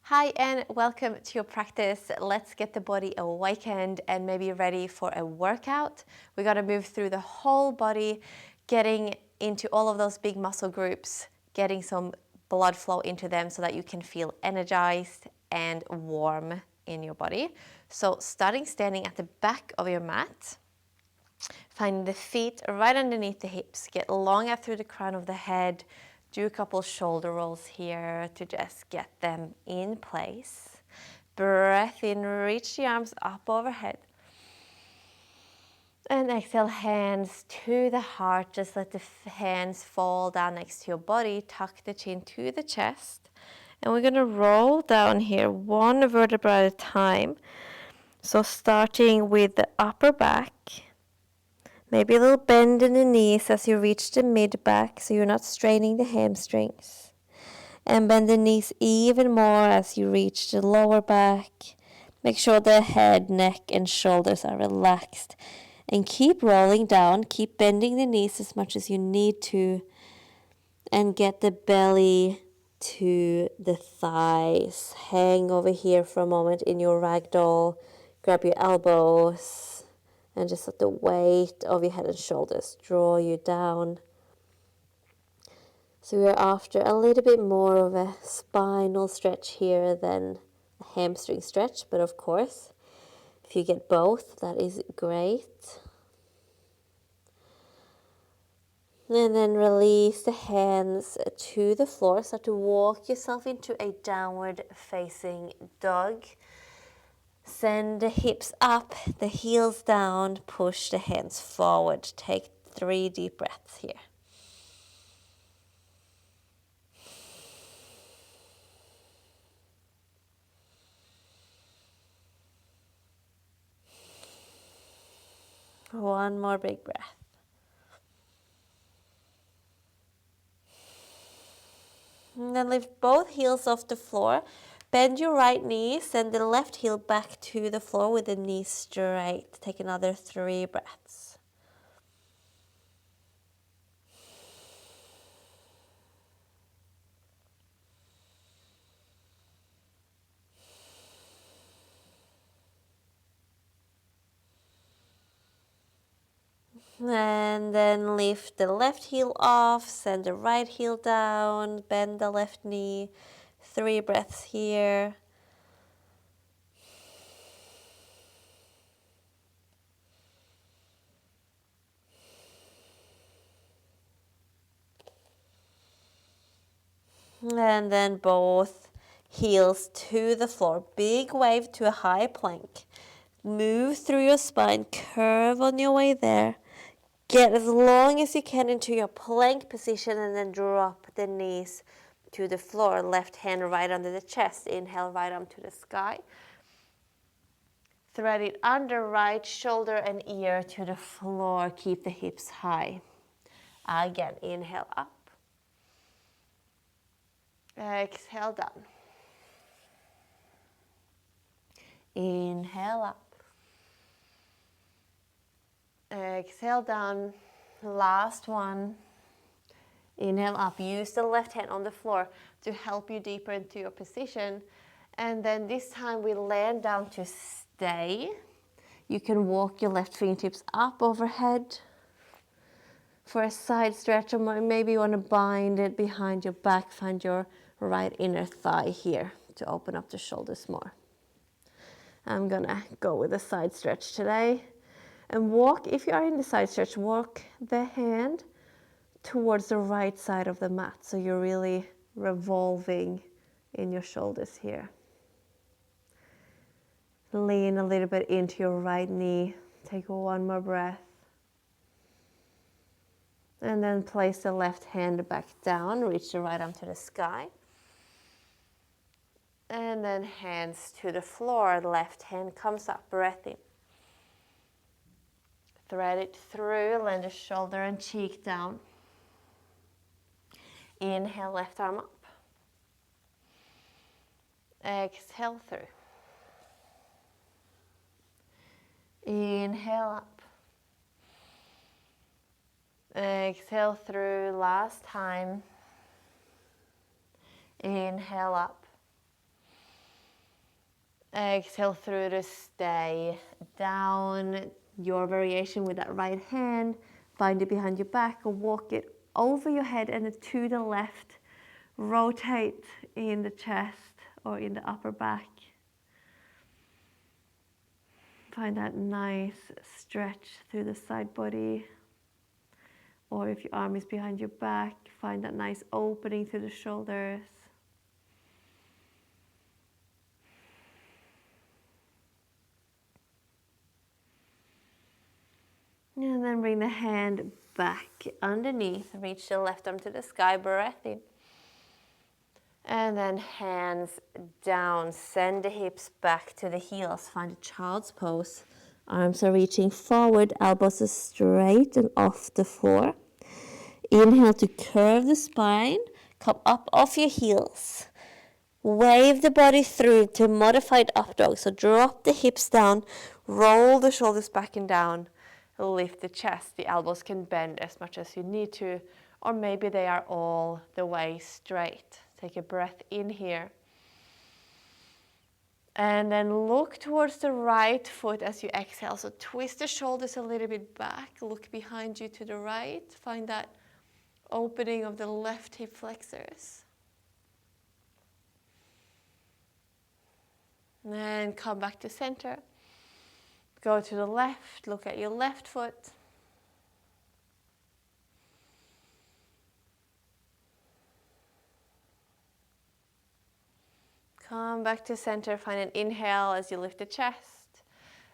Hi and welcome to your practice. Let's get the body awakened and maybe ready for a workout. We got to move through the whole body, getting into all of those big muscle groups, getting some blood flow into them so that you can feel energized and warm in your body. So starting standing at the back of your mat, finding the feet right underneath the hips, get long out through the crown of the head. Do a couple shoulder rolls here to just get them in place. Breath in, reach the arms up overhead. And exhale, hands to the heart. Just let the hands fall down next to your body. Tuck the chin to the chest. And we're going to roll down here one vertebra at a time. So starting with the upper back. Maybe a little bend in the knees as you reach the mid-back so you're not straining the hamstrings. And bend the knees even more as you reach the lower back. Make sure the head, neck, and shoulders are relaxed. And keep rolling down. Keep bending the knees as much as you need to. And get the belly to the thighs. Hang over here for a moment in your ragdoll. Grab your elbows. And just let the weight of your head and shoulders draw you down. So we're after a little bit more of a spinal stretch here than a hamstring stretch. But of course, if you get both, that is great. And then release the hands to the floor. Start to walk yourself into a downward facing dog. Send the hips up, the heels down, push the hands forward. Take 3 deep breaths here. One more big breath. And then lift both heels off the floor. Bend your right knee, send the left heel back to the floor with the knee straight. Take another 3 breaths. And then lift the left heel off, send the right heel down, bend the left knee. 3 breaths here. And then both heels to the floor. Big wave to a high plank. Move through your spine, curve on your way there. Get as long as you can into your plank position and then drop the knees to the floor. Left hand right under the chest. Inhale, right arm to the sky. Thread it under right shoulder and ear to the floor. Keep the hips high. Again, inhale up. Exhale down. Inhale up. Exhale down. Last one. Inhale up. Use the left hand on the floor to help you deeper into your position. And then this time we land down to stay. You can walk your left fingertips up overhead for a side stretch, or maybe you want to bind it behind your back. Find your right inner thigh here to open up the shoulders more. I'm gonna go with a side stretch today. And walk, if you are in the side stretch, walk the hand towards the right side of the mat. So you're really revolving in your shoulders here. Lean a little bit into your right knee. Take one more breath. And then place the left hand back down. Reach the right arm to the sky. And then hands to the floor. Left hand comes up. Breath in. Thread it through. Land the shoulder and cheek down. Inhale, left arm up. Exhale through. Inhale up. Exhale through. Last time. Inhale up. Exhale through to stay down. Your variation with that right hand. Find it behind your back or walk it over your head and to the left. Rotate in the chest or in the upper back. Find that nice stretch through the side body. Or if your arm is behind your back, find that nice opening through the shoulders. And then bring the hand back underneath. Reach the left arm to the sky, breath in. And then hands down. Send the hips back to the heels. Find a child's pose. Arms are reaching forward, elbows are straight and off the floor. Inhale to curve the spine. Come up off your heels. Wave the body through to modified up dog. So drop the hips down, roll the shoulders back and down. Lift the chest. The elbows can bend as much as you need to, or maybe they are all the way straight. Take a breath in here. And then look towards the right foot as you exhale. So twist the shoulders a little bit back. Look behind you to the right. Find that opening of the left hip flexors. And then come back to center. Go to the left. Look at your left foot. Come back to center, find an inhale as you lift the chest,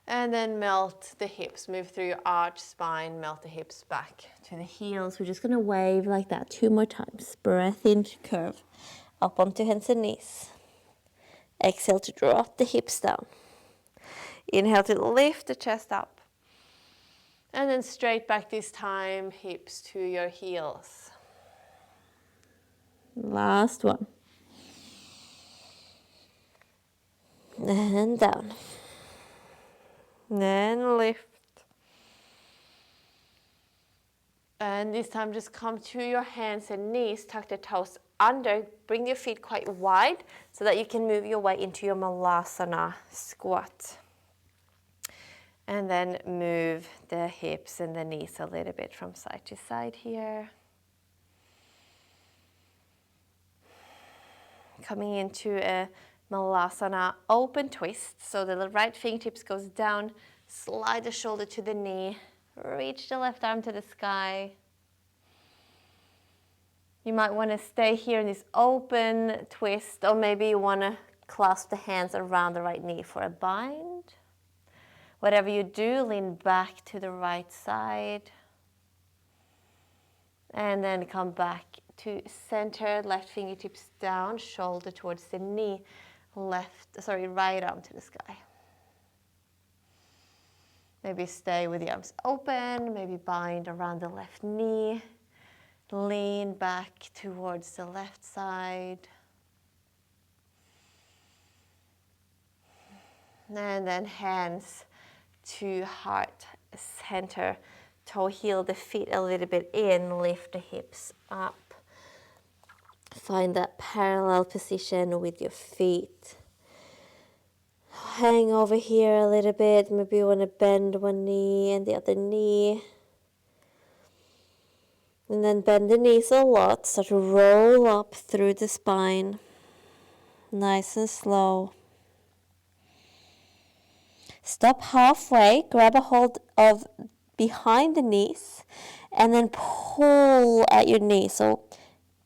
and then melt the hips. Move through your arch spine, melt the hips back to the heels. We're just gonna wave like that 2 more times. Breath in to curve, up onto hands and knees. Exhale to drop the hips down. Inhale to lift the chest up. And then straight back this time, hips to your heels. Last one. And down. Then lift. And this time just come to your hands and knees, tuck the toes under, bring your feet quite wide so that you can move your way into your malasana squat. And then move the hips and the knees a little bit from side to side here. Coming into a malasana open twist, so the right fingertips goes down, slide the shoulder to the knee, reach the left arm to the sky. You might want to stay here in this open twist, or maybe you want to clasp the hands around the right knee for a bind. Whatever you do, lean back to the right side. And then come back to center, left fingertips down, shoulder towards the knee, right arm to the sky. Maybe stay with the arms open, maybe bind around the left knee. Lean back towards the left side. And then hands to heart center. Toe heel the feet a little bit in, lift the hips up. Find that parallel position with your feet. Hang over here a little bit. Maybe you want to bend one knee and the other knee. And then bend the knees a lot. Start to roll up through the spine. Nice and slow. Stop halfway. Grab a hold of behind the knees. And then pull at your knee. So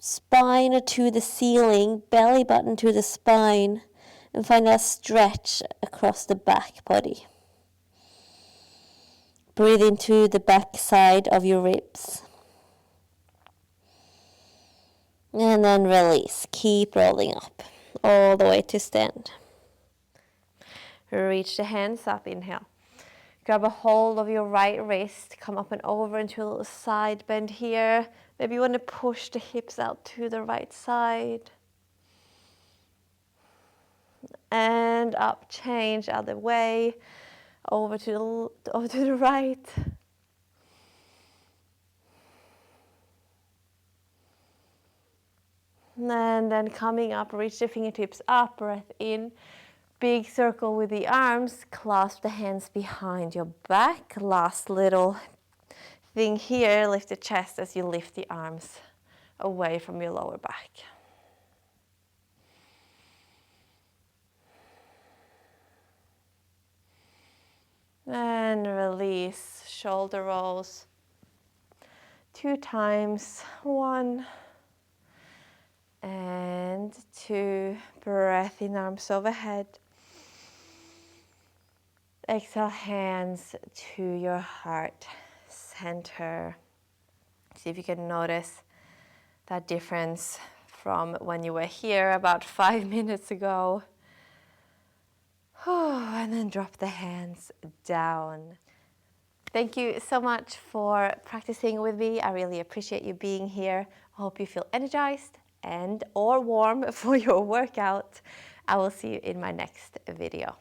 spine to the ceiling. Belly button to the spine. And find a stretch across the back body. Breathe into the back side of your ribs. And then release. Keep rolling up all the way to stand. Reach the hands up. Inhale. Grab a hold of your right wrist. Come up and over into a little side bend here. Maybe you want to push the hips out to the right side. And up. Change other way. Over to the right. And then coming up, reach the fingertips up, breath in. Big circle with the arms, clasp the hands behind your back. Last little thing here, lift the chest as you lift the arms away from your lower back. And release, shoulder rolls. 2 times, 1 and 2. Breath in, arms overhead. Exhale, hands to your heart center. See if you can notice that difference from when you were here about 5 minutes ago. And then drop the hands down. Thank you so much for practicing with me. I really appreciate you being here. I hope you feel energized and or warm for your workout. I will see you in my next video.